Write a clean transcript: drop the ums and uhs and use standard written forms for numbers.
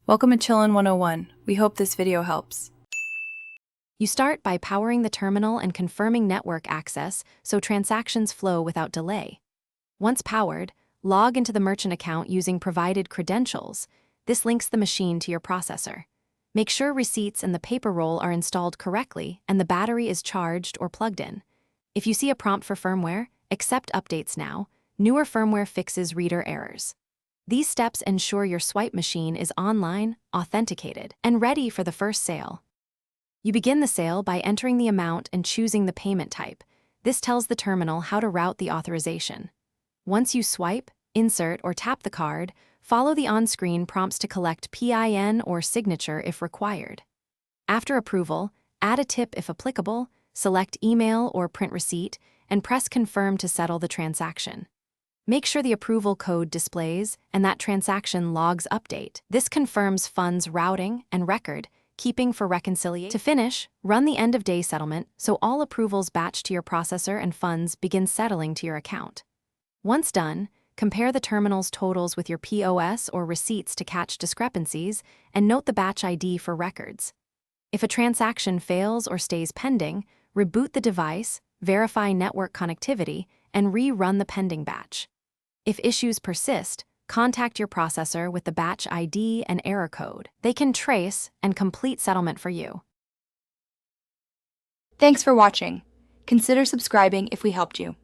Welcome to Chillin' 101. We hope this video helps. You start by powering the terminal and confirming network access so transactions flow without delay. Once powered, log into the merchant account using provided credentials. This links the machine to your processor. Make sure receipts and the paper roll are installed correctly and the battery is charged or plugged in. If you see a prompt for firmware, accept updates now. Newer firmware fixes reader errors. These steps ensure your swipe machine is online, authenticated, and ready for the first sale. You begin the sale by entering the amount and choosing the payment type. This tells the terminal how to route the authorization. Once you swipe, insert, or tap the card, follow the on-screen prompts to collect PIN or signature if required. After approval, add a tip if applicable, select email or print receipt, and press confirm to settle the transaction. Make sure the approval code displays and that transaction logs update. This confirms funds routing and record, keeping for reconciliation. To finish, run the end-of-day settlement so all approvals batch to your processor and funds begin settling to your account. Once done, compare the terminal's totals with your POS or receipts to catch discrepancies and note the batch ID for records. If a transaction fails or stays pending, reboot the device, verify network connectivity, and rerun the pending batch. If issues persist, contact your processor with the batch ID and error code. They can trace and complete settlement for you. Thanks for watching. Consider subscribing if we helped you.